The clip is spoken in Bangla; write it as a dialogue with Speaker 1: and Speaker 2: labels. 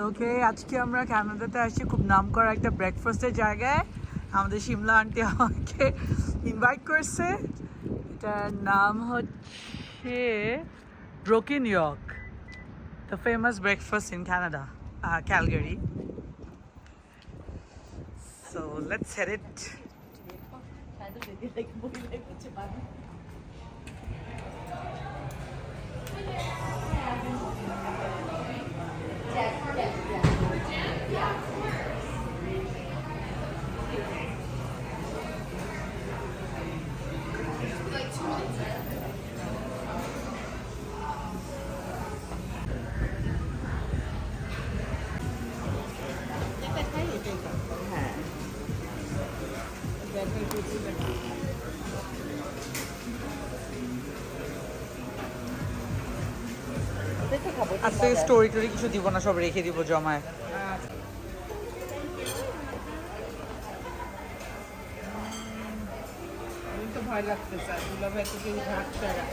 Speaker 1: ওকে, আজকে আমরা কানাডাতে আসছি খুব নামকরা একটা ব্রেকফাস্টের জায়গায়। আমাদের শিমলা আন্টি আমাকে ইনভাইট করছে। এটার নাম হচ্ছে Broken Yolk, the famous breakfast in Canada, Calgary. So let's head it.
Speaker 2: হ্যাঁ
Speaker 1: আজকে স্টোরি টোরি কিছু দিব না, সব রেখে দিব জমায়।
Speaker 2: তো ভয় লাগতেছে দুলাভাই থেকে ঘাট ছাড়া।